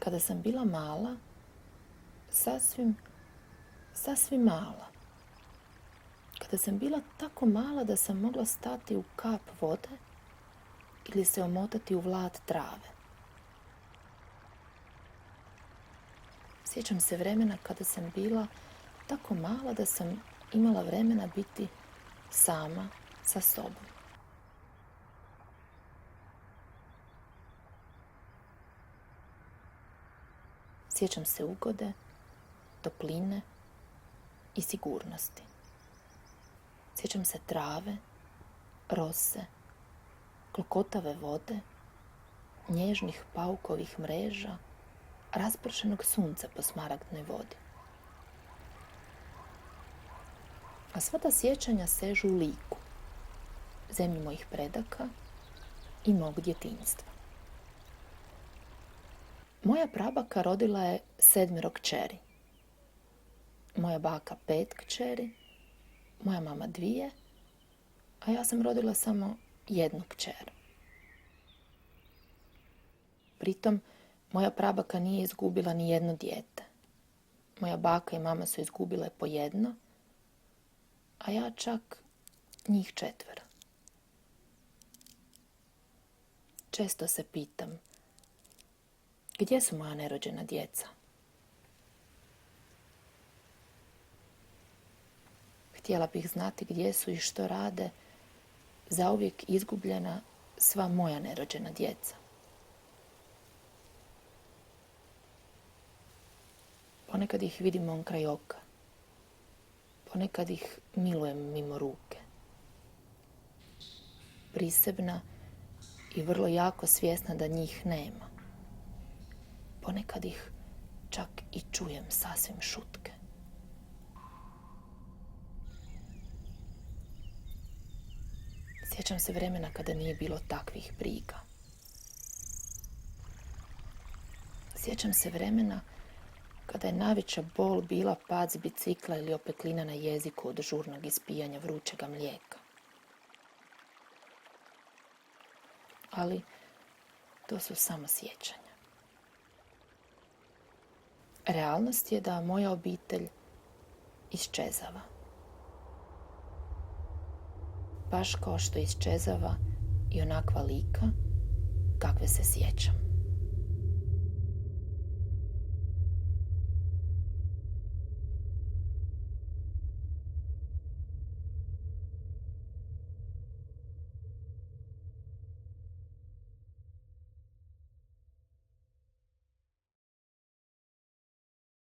Kada sam bila mala, sasvim mala. Kada sam bila tako mala da sam mogla stati u kap vode ili se omotati u vlat trave. Sjećam se vremena kada sam bila tako mala da sam imala vremena biti sama sa sobom. Sjećam se ugode, topline i sigurnosti. Sjećam se trave, rose, klokotave vode, nježnih paukovih mreža, raspršenog sunca po smaragdnoj vodi. A sva ta sjećanja sežu u Liku, zemlji mojih predaka i mog djetinjstva. Moja prabaka rodila je 7 kćeri. Moja baka 5 kćeri, moja mama 2, a ja sam rodila samo 1 kćer. Pritom, moja prabaka nije izgubila ni jedno dijete. Moja baka i mama su izgubile po 1, a ja čak njih 4. Često se pitam, gdje su moja nerođena djeca? Htjela bih znati gdje su i što rade zauvijek izgubljena sva moja nerođena djeca. Ponekad ih vidim onkraj oka. Ponekad ih milujem mimo ruke. Prisebna i vrlo jako svjesna da njih nema. Ponekad ih čak i čujem sasvim šutke. Sjećam se vremena kada nije bilo takvih briga. Sjećam se vremena kada je najveća bol bila pad s bicikla ili opeklina na jeziku od žurnog ispijanja vrućega mlijeka. Ali to su samo sjećanja. Realnost je da moja obitelj iščezava. Baš kao što iščezava i onakva Lika kakve se sjećam.